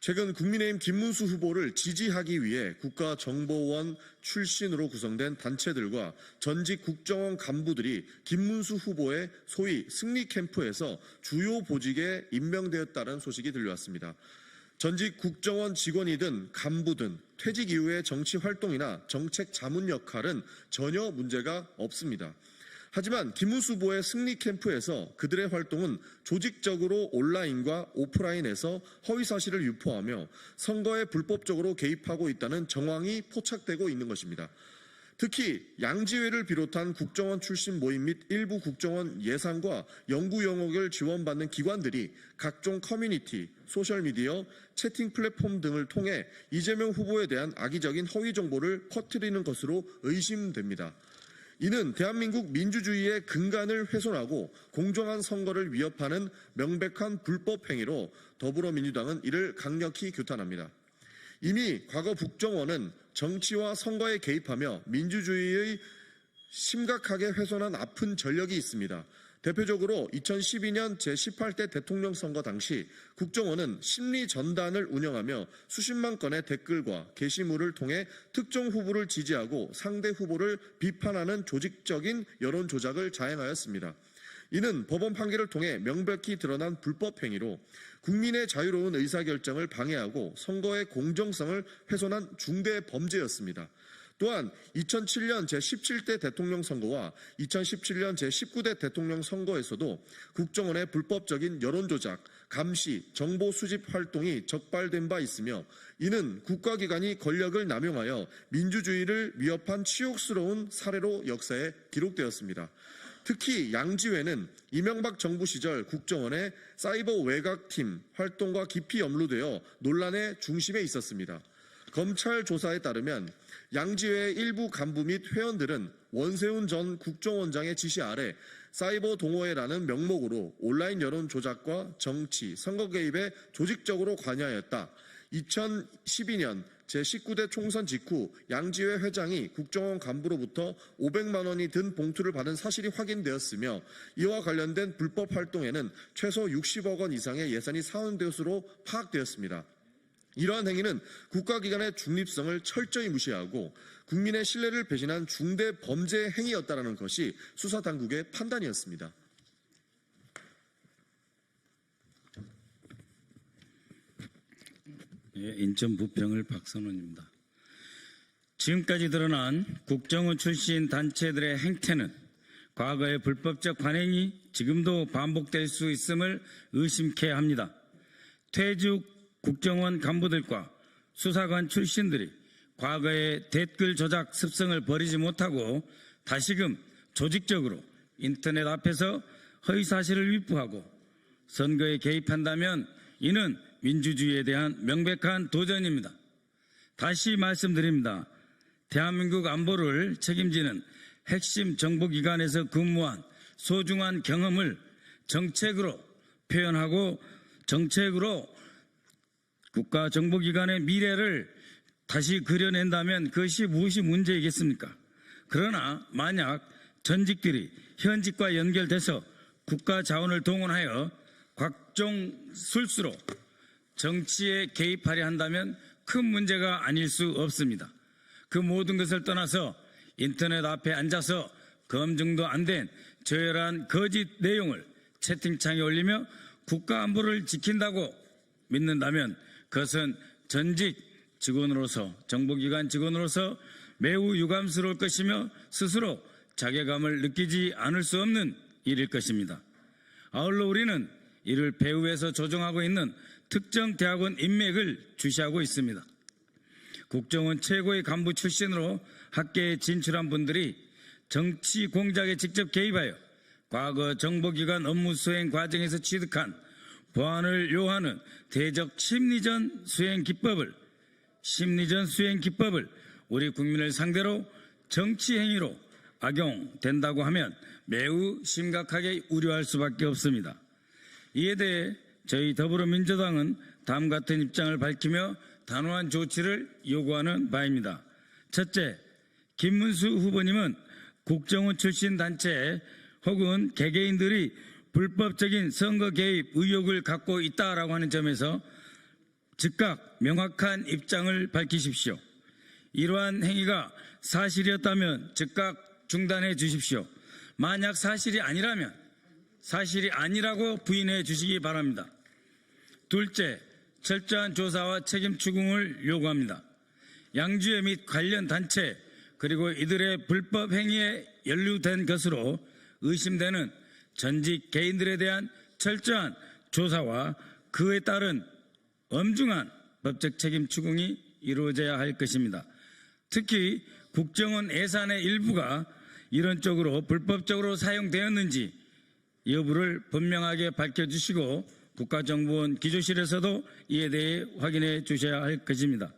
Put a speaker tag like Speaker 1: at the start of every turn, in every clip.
Speaker 1: 최근 국민의힘 김문수 후보를 지지하기 위해 국가정보원 출신으로 구성된 단체들과 전직 국정원 간부들이 김문수 후보의 소위 승리 캠프에서 주요 보직에 임명되었다는 소식이 들려왔습니다. 전직 국정원 직원이든 간부든 퇴직 이후의 정치 활동이나 정책 자문 역할은 전혀 문제가 없습니다. 하지만 김문수 후보의 승리 캠프에서 그들의 활동은 조직적으로 온라인과 오프라인에서 허위사실을 유포하며 선거에 불법적으로 개입하고 있다는 정황이 포착되고 있는 것입니다. 특히 양지회를 비롯한 국정원 출신 모임 및 일부 국정원 예산과 연구 영역을 지원받는 기관들이 각종 커뮤니티, 소셜미디어, 채팅 플랫폼 등을 통해 이재명 후보에 대한 악의적인 허위 정보를 퍼뜨리는 것으로 의심됩니다. 이는 대한민국 민주주의의 근간을 훼손하고 공정한 선거를 위협하는 명백한 불법 행위로 더불어민주당은 이를 강력히 규탄합니다. 이미 과거 국정원은 정치와 선거에 개입하며 민주주의의 심각하게 훼손한 아픈 전력이 있습니다. 대표적으로 2012년 제18대 대통령 선거 당시 국정원은 심리 전단을 운영하며 수십만 건의 댓글과 게시물을 통해 특정 후보를 지지하고 상대 후보를 비판하는 조직적인 여론 조작을 자행하였습니다. 이는 법원 판결을 통해 명백히 드러난 불법 행위로 국민의 자유로운 의사결정을 방해하고 선거의 공정성을 훼손한 중대 범죄였습니다. 또한 2007년 제17대 대통령 선거와 2017년 제19대 대통령 선거에서도 국정원의 불법적인 여론조작, 감시, 정보 수집 활동이 적발된 바 있으며 이는 국가기관이 권력을 남용하여 민주주의를 위협한 치욕스러운 사례로 역사에 기록되었습니다. 특히 양지회는 이명박 정부 시절 국정원의 사이버 외곽팀 활동과 깊이 연루되어 논란의 중심에 있었습니다. 검찰 조사에 따르면 양지회 일부 간부 및 회원들은 원세훈 전 국정원장의 지시 아래 사이버 동호회라는 명목으로 온라인 여론 조작과 정치, 선거 개입에 조직적으로 관여하였다. 2012년 제19대 총선 직후 양지회 회장이 국정원 간부로부터 500만 원이 든 봉투를 받은 사실이 확인되었으며 이와 관련된 불법 활동에는 최소 60억 원 이상의 예산이 사용된 것으로 파악되었습니다. 이러한 행위는 국가기관의 중립성을 철저히 무시하고 국민의 신뢰를 배신한 중대 범죄 행위였다는 것이 수사당국의 판단이었습니다.
Speaker 2: 인천 부평을 박선원입니다. 지금까지 드러난 국정원 출신 단체들의 행태는 과거의 불법적 관행이 지금도 반복될 수 있음을 의심케 합니다. 퇴직 국정원 간부들과 수사관 출신들이 과거의 댓글 조작 습성을 버리지 못하고 다시금 조직적으로 인터넷 앞에서 허위사실을 유포하고 선거에 개입한다면 이는 민주주의에 대한 명백한 도전입니다. 다시 말씀드립니다. 대한민국 안보를 책임지는 핵심 정보기관에서 근무한 소중한 경험을 정책으로 표현하고 정책으로 국가정보기관의 미래를 다시 그려낸다면 그것이 무엇이 문제이겠습니까? 그러나 만약 전직들이 현직과 연결돼서 국가 자원을 동원하여 각종 술수로 정치에 개입하려 한다면 큰 문제가 아닐 수 없습니다. 그 모든 것을 떠나서 인터넷 앞에 앉아서 검증도 안 된 저열한 거짓 내용을 채팅창에 올리며 국가 안보를 지킨다고 믿는다면 그것은 전직 직원으로서 정보기관 직원으로서 매우 유감스러울 것이며 스스로 자괴감을 느끼지 않을 수 없는 일일 것입니다. 아울러 우리는 이를 배후에서 조종하고 있는 특정 대학원 인맥을 주시하고 있습니다. 국정원 최고의 간부 출신으로 학계에 진출한 분들이 정치 공작에 직접 개입하여 과거 정보기관 업무 수행 과정에서 취득한 보안을 요하는 대적 심리전 수행 기법을 우리 국민을 상대로 정치 행위로 악용된다고 하면 매우 심각하게 우려할 수밖에 없습니다. 이에 대해 저희 더불어민주당은 다음 같은 입장을 밝히며 단호한 조치를 요구하는 바입니다. 첫째, 김문수 후보님은 국정원 출신 단체 혹은 개개인들이 불법적인 선거 개입 의혹을 갖고 있다라고 하는 점에서 즉각 명확한 입장을 밝히십시오. 이러한 행위가 사실이었다면 즉각 중단해 주십시오. 만약 사실이 아니라면 사실이 아니라고 부인해 주시기 바랍니다. 둘째, 철저한 조사와 책임 추궁을 요구합니다. 양주회 및 관련 단체 그리고 이들의 불법 행위에 연루된 것으로 의심되는 전직 개인들에 대한 철저한 조사와 그에 따른 엄중한 법적 책임 추궁이 이루어져야 할 것입니다. 특히 국정원 예산의 일부가 이런 쪽으로 불법적으로 사용되었는지 여부를 분명하게 밝혀주시고 국가정보원 기조실에서도 이에 대해 확인해 주셔야 할 것입니다.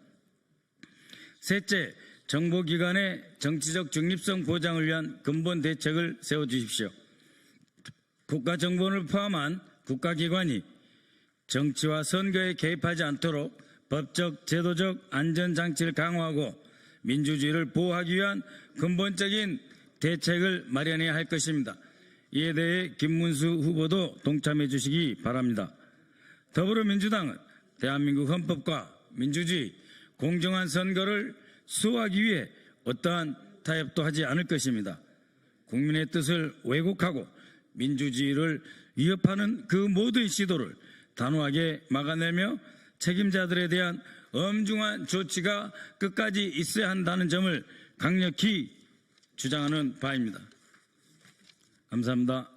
Speaker 2: 셋째, 정보기관의 정치적 중립성 보장을 위한 근본 대책을 세워주십시오. 국가정보원을 포함한 국가기관이 정치와 선거에 개입하지 않도록 법적, 제도적 안전장치를 강화하고 민주주의를 보호하기 위한 근본적인 대책을 마련해야 할 것입니다. 이에 대해 김문수 후보도 동참해 주시기 바랍니다. 더불어민주당은 대한민국 헌법과 민주주의, 공정한 선거를 수호하기 위해 어떠한 타협도 하지 않을 것입니다. 국민의 뜻을 왜곡하고 민주주의를 위협하는 그 모든 시도를 단호하게 막아내며 책임자들에 대한 엄중한 조치가 끝까지 있어야 한다는 점을 강력히 주장하는 바입니다. 감사합니다.